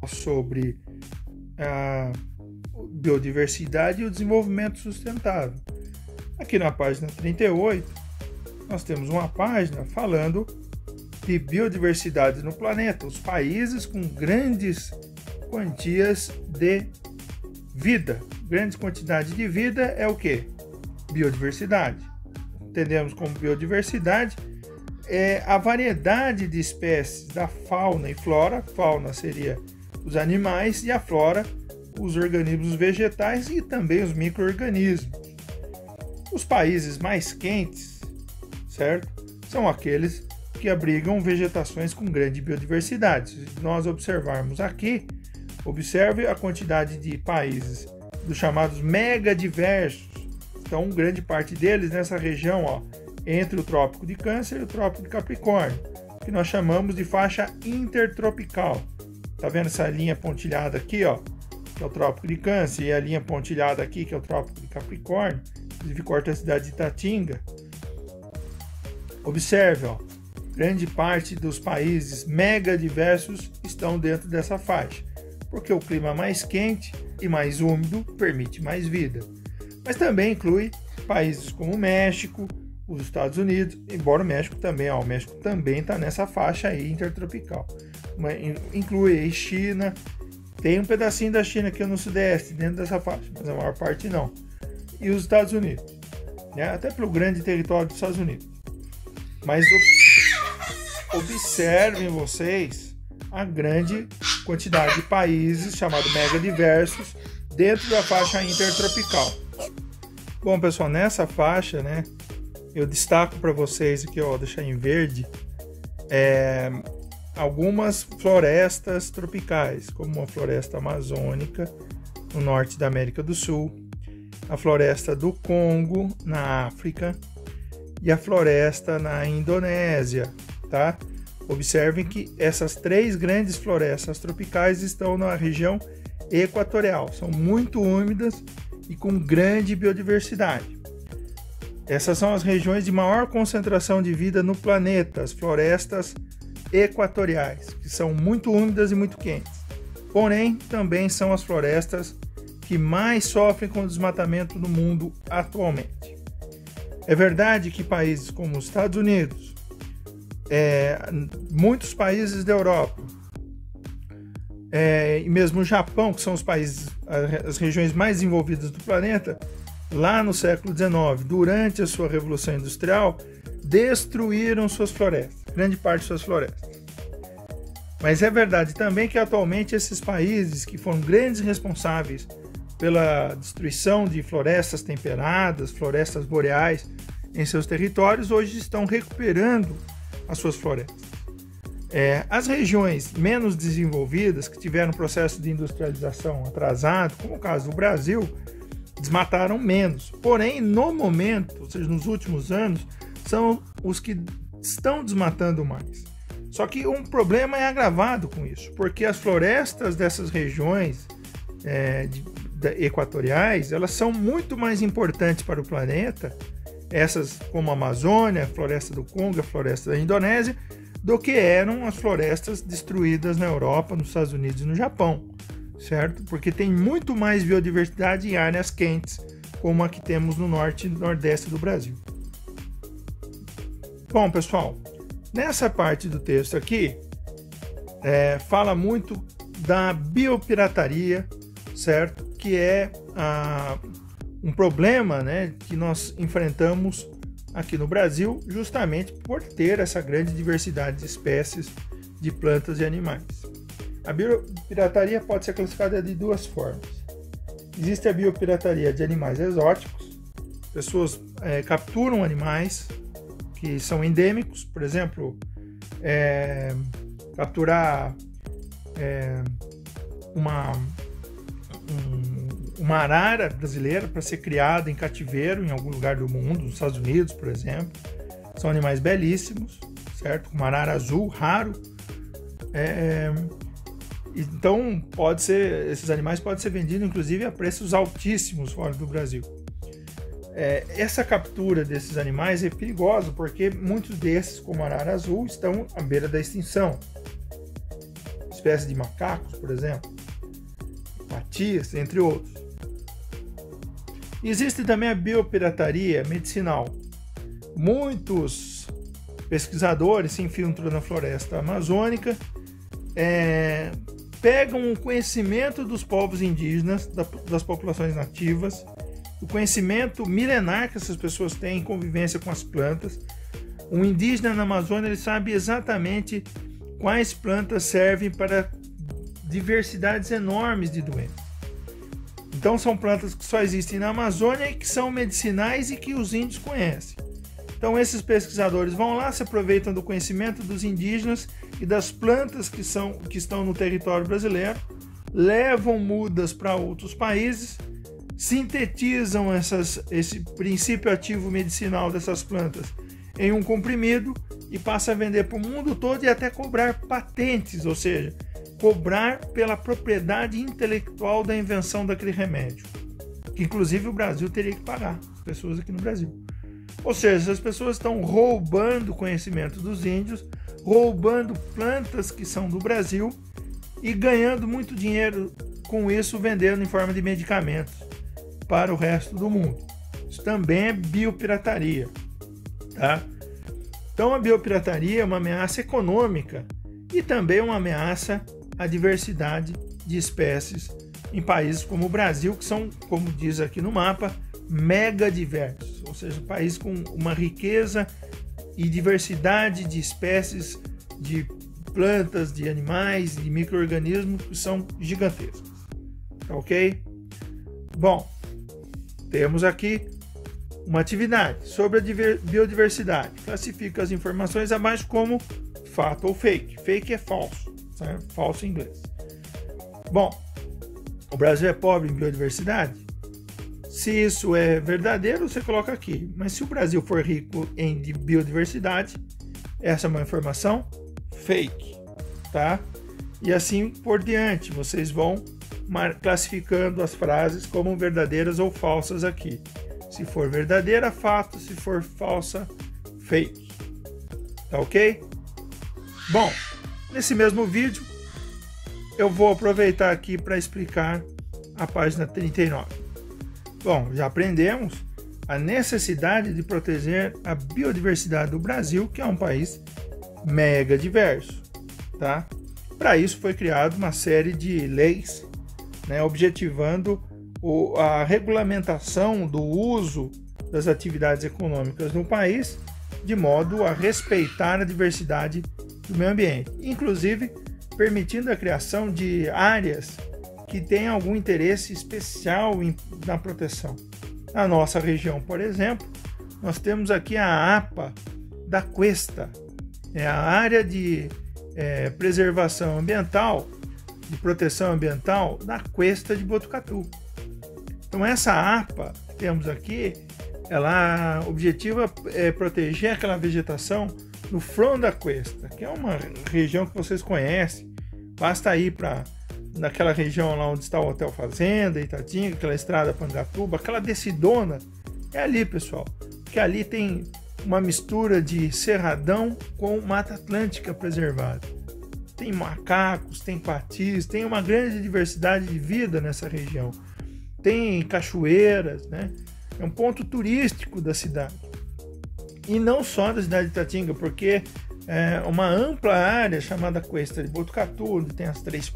sobre a biodiversidade e o desenvolvimento sustentável. Aqui na página 38, nós temos uma página falando de biodiversidade no planeta, os países com grandes quantias de vida. Grande quantidade de vida é o quê? Biodiversidade. Entendemos como biodiversidade é a variedade de espécies da fauna e flora. Fauna seria os animais e a flora, os organismos vegetais e também os micro-organismos. Os países mais quentes, certo? São aqueles que abrigam vegetações com grande biodiversidade. Se nós observarmos aqui, observe a quantidade de países dos chamados megadiversos. Então, grande parte deles nessa região, ó, entre o Trópico de Câncer e o Trópico de Capricórnio, que nós chamamos de faixa intertropical. Tá vendo essa linha pontilhada aqui, ó, que é o Trópico de Câncer, e a linha pontilhada aqui, que é o Trópico de Capricórnio, inclusive corta a cidade de Itatinga. Observe, ó, grande parte dos países megadiversos estão dentro dessa faixa, porque o clima mais quente e mais úmido permite mais vida. Mas também inclui países como o México, os Estados Unidos, embora o México também está nessa faixa aí intertropical. Inclui aí China, tem um pedacinho da China aqui no sudeste, dentro dessa faixa, mas a maior parte não. E os Estados Unidos, né? Até pelo grande território dos Estados Unidos. Mas observem vocês a grande quantidade de países, chamados megadiversos, dentro da faixa intertropical. Bom, pessoal, nessa faixa, né, eu destaco para vocês aqui, ó, vou deixar em verde, algumas florestas tropicais, como a floresta amazônica, no norte da América do Sul, a floresta do Congo, na África, e a floresta na Indonésia, tá? Observem que essas três grandes florestas tropicais estão na região equatorial, são muito úmidas e com grande biodiversidade. Essas são as regiões de maior concentração de vida no planeta, as florestas equatoriais, que são muito úmidas e muito quentes. Porém, também são as florestas que mais sofrem com o desmatamento no mundo atualmente. É verdade que países como os Estados Unidos, muitos países da Europa, e mesmo o Japão, que são os países, as regiões mais desenvolvidas do planeta, lá no século XIX, durante a sua Revolução Industrial, destruíram suas florestas, grande parte de suas florestas. Mas é verdade também que atualmente esses países que foram grandes responsáveis pela destruição de florestas temperadas, florestas boreais em seus territórios, hoje estão recuperando as suas florestas. As regiões menos desenvolvidas, que tiveram um processo de industrialização atrasado, como o caso do Brasil, desmataram menos. Porém, no momento, ou seja, nos últimos anos, são os que estão desmatando mais. Só que um problema é agravado com isso, porque as florestas dessas regiões equatoriais, elas são muito mais importantes para o planeta, essas como a Amazônia, a floresta do Congo, a floresta da Indonésia, do que eram as florestas destruídas na Europa, nos Estados Unidos e no Japão, certo? Porque tem muito mais biodiversidade em áreas quentes, como a que temos no norte e nordeste do Brasil. Bom, pessoal, nessa parte do texto aqui, fala muito da biopirataria, certo? Que é um problema, né, que nós enfrentamos aqui no Brasil, justamente por ter essa grande diversidade de espécies de plantas e animais. A biopirataria pode ser classificada de duas formas. Existe a biopirataria de animais exóticos, pessoas capturam animais que são endêmicos, por exemplo, capturar uma arara brasileira para ser criada em cativeiro em algum lugar do mundo, nos Estados Unidos, por exemplo. São animais belíssimos, certo? Uma arara azul, raro. Então, esses animais podem ser vendidos, inclusive, a preços altíssimos fora do Brasil. Essa captura desses animais é perigosa, porque muitos desses, como a arara azul, estão à beira da extinção. espécies de macacos, por exemplo, patias, entre outros. Existe também a biopirataria medicinal. Muitos pesquisadores se infiltram na floresta amazônica, pegam o conhecimento dos povos indígenas, das populações nativas, o conhecimento milenar que essas pessoas têm em convivência com as plantas. Um indígena na Amazônia, ele sabe exatamente quais plantas servem para diversidades enormes de doenças. Então são plantas que só existem na Amazônia e que são medicinais e que os índios conhecem. Então esses pesquisadores vão lá, se aproveitam do conhecimento dos indígenas e das plantas que estão no território brasileiro, levam mudas para outros países, sintetizam esse princípio ativo medicinal dessas plantas em um comprimido e passa a vender para o mundo todo e até cobrar patentes, ou seja, cobrar pela propriedade intelectual da invenção daquele remédio, que inclusive o Brasil teria que pagar, as pessoas aqui no Brasil. Ou seja, as pessoas estão roubando o conhecimento dos índios, roubando plantas que são do Brasil e ganhando muito dinheiro com isso, vendendo em forma de medicamentos para o resto do mundo. Isso também é biopirataria, tá? Então a biopirataria é uma ameaça econômica e também uma ameaça à diversidade de espécies em países como o Brasil, que são, como diz aqui no mapa, mega diversos, ou seja, um país com uma riqueza e diversidade de espécies de plantas, de animais, de micro-organismos que são gigantescos. Tá ok? Bom, temos aqui uma atividade sobre a biodiversidade. Classifica as informações abaixo como fato ou fake. Fake é falso, certo? Falso em inglês. Bom, o Brasil é pobre em biodiversidade? Se isso é verdadeiro, você coloca aqui. Mas se o Brasil for rico em biodiversidade, essa é uma informação fake, tá? E assim por diante, vocês vão classificando as frases como verdadeiras ou falsas aqui. Se for verdadeira, fato. Se for falsa, fake. Tá ok? Bom, nesse mesmo vídeo, eu vou aproveitar aqui para explicar a página 39. Bom, já aprendemos a necessidade de proteger a biodiversidade do Brasil, que é um país mega diverso, tá? Para isso foi criada uma série de leis, né, objetivando a regulamentação do uso das atividades econômicas no país, de modo a respeitar a diversidade do meio ambiente, inclusive permitindo a criação de áreas que tenham algum interesse especial na proteção. Na nossa região, por exemplo, nós temos aqui a APA da Cuesta, é a área de preservação ambiental, de proteção ambiental da Cuesta de Botucatu. Então essa APA que temos aqui, ela objetiva proteger aquela vegetação no front da Cuesta, que é uma região que vocês conhecem. Basta ir para naquela região lá onde está o Hotel Fazenda, Itatinga, aquela estrada Pangatuba, aquela descidona, é ali, pessoal, porque ali tem uma mistura de cerradão com Mata Atlântica preservada. Tem macacos, tem patis, tem uma grande diversidade de vida nessa região. Tem cachoeiras, né? É um ponto turístico da cidade. E não só da cidade de Itatinga, porque é uma ampla área chamada Cuesta de Botucatu, onde tem as três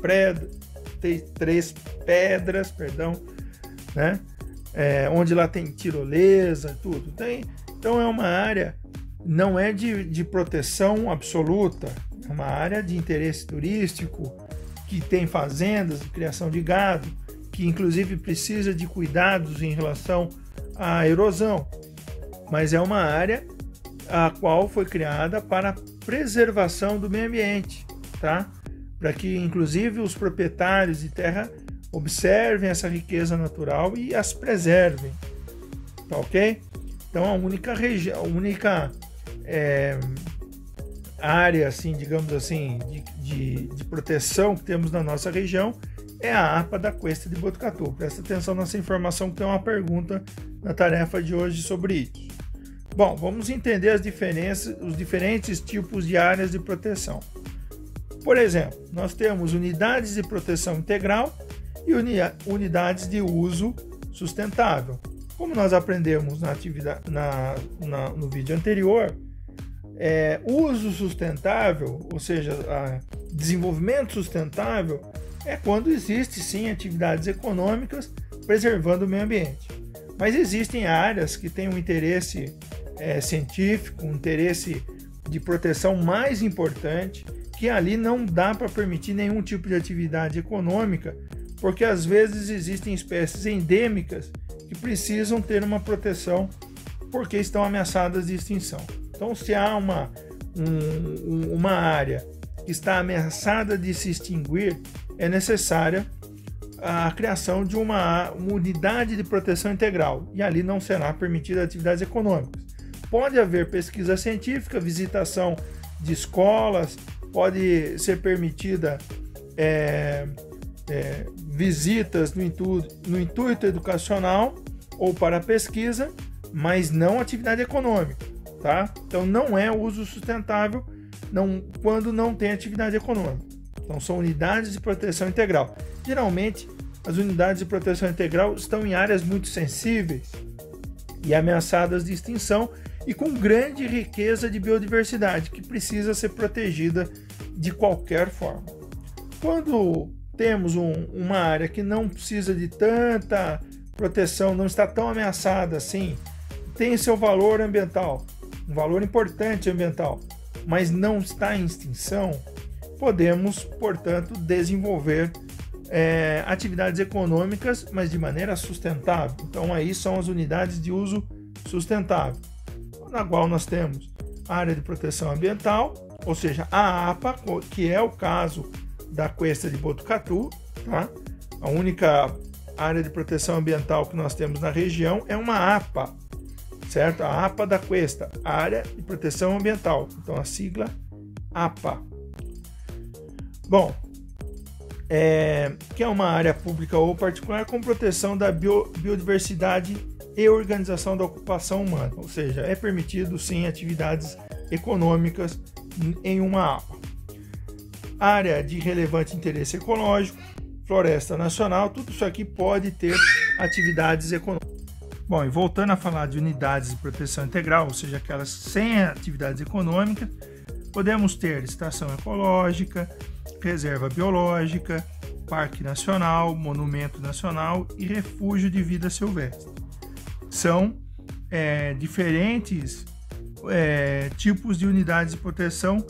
pedras, né? Onde lá tem tirolesa, tudo. Então é uma área, não é de proteção absoluta, é uma área de interesse turístico, que tem fazendas de criação de gado, que inclusive precisa de cuidados em relação à erosão, mas é uma área a qual foi criada para a preservação do meio ambiente, tá? Para que inclusive os proprietários de terra observem essa riqueza natural e as preservem, tá ok? Então a única região, a única área, assim, digamos assim, de proteção que temos na nossa região é a APA da Cuesta de Botucatu. Presta atenção nessa informação, que tem uma pergunta na tarefa de hoje sobre isso. Bom, vamos entender as diferenças, os diferentes tipos de áreas de proteção. Por exemplo, nós temos unidades de proteção integral e unidades de uso sustentável. Como nós aprendemos no vídeo anterior, uso sustentável, ou seja, desenvolvimento sustentável, é quando existe sim atividades econômicas preservando o meio ambiente. Mas existem áreas que têm um interesse científico, um interesse de proteção mais importante, que ali não dá para permitir nenhum tipo de atividade econômica, porque às vezes existem espécies endêmicas que precisam ter uma proteção porque estão ameaçadas de extinção. Então, se há uma área que está ameaçada de se extinguir, é necessária a criação de uma unidade de proteção integral, e ali não será permitida atividades econômicas. Pode haver pesquisa científica, visitação de escolas, pode ser permitida visitas no intuito educacional ou para pesquisa, mas não atividade econômica, tá? Então não é uso sustentável quando não tem atividade econômica. Então são unidades de proteção integral. Geralmente as unidades de proteção integral estão em áreas muito sensíveis e ameaçadas de extinção e com grande riqueza de biodiversidade que precisa ser protegida de qualquer forma. Quando temos uma área que não precisa de tanta proteção, não está tão ameaçada assim, tem seu valor ambiental, um valor importante ambiental, mas não está em extinção, podemos, portanto, desenvolver atividades econômicas, mas de maneira sustentável. Então aí são as unidades de uso sustentável, na qual nós temos a área de proteção ambiental, ou seja, a APA, que é o caso da Cuesta de Botucatu, tá? A única área de proteção ambiental que nós temos na região é uma APA, certo? A APA da Cuesta, Área de Proteção Ambiental. Então a sigla APA. Bom, que é uma área pública ou particular com proteção da biodiversidade e organização da ocupação humana, ou seja, é permitido sim atividades econômicas em uma APA. Área de relevante interesse ecológico, floresta nacional, tudo isso aqui pode ter atividades econômicas. Bom, e voltando a falar de unidades de proteção integral, ou seja, aquelas sem atividades econômicas, podemos ter estação ecológica, reserva biológica, parque nacional, monumento nacional e refúgio de vida silvestre. São diferentes tipos de unidades de proteção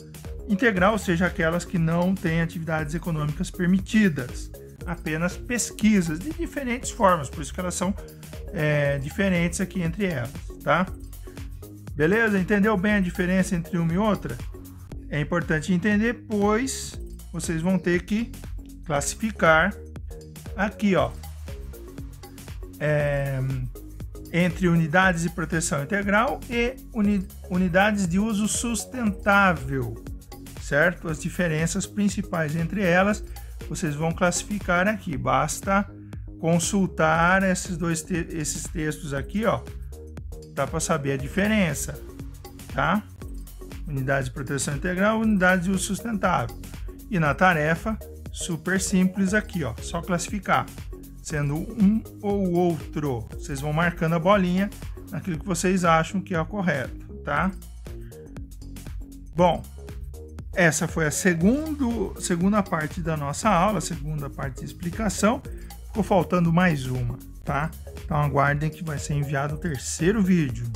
integral, ou seja, aquelas que não têm atividades econômicas permitidas, apenas pesquisas de diferentes formas, por isso que elas são diferentes aqui entre elas, tá? Beleza? Entendeu bem a diferença entre uma e outra? É importante entender, pois vocês vão ter que classificar aqui, ó, entre unidades de proteção integral e unidades de uso sustentável, certo? As diferenças principais entre elas vocês vão classificar aqui. Basta consultar esses textos aqui, ó, dá para saber a diferença, tá? Unidade de proteção integral, unidade de uso sustentável. E na tarefa, super simples aqui, ó, só classificar, sendo um ou outro. Vocês vão marcando a bolinha naquilo que vocês acham que é o correto, tá? Bom, essa foi a segunda parte da nossa aula, segunda parte de explicação. Ficou faltando mais uma, tá? Então aguardem que vai ser enviado o terceiro vídeo.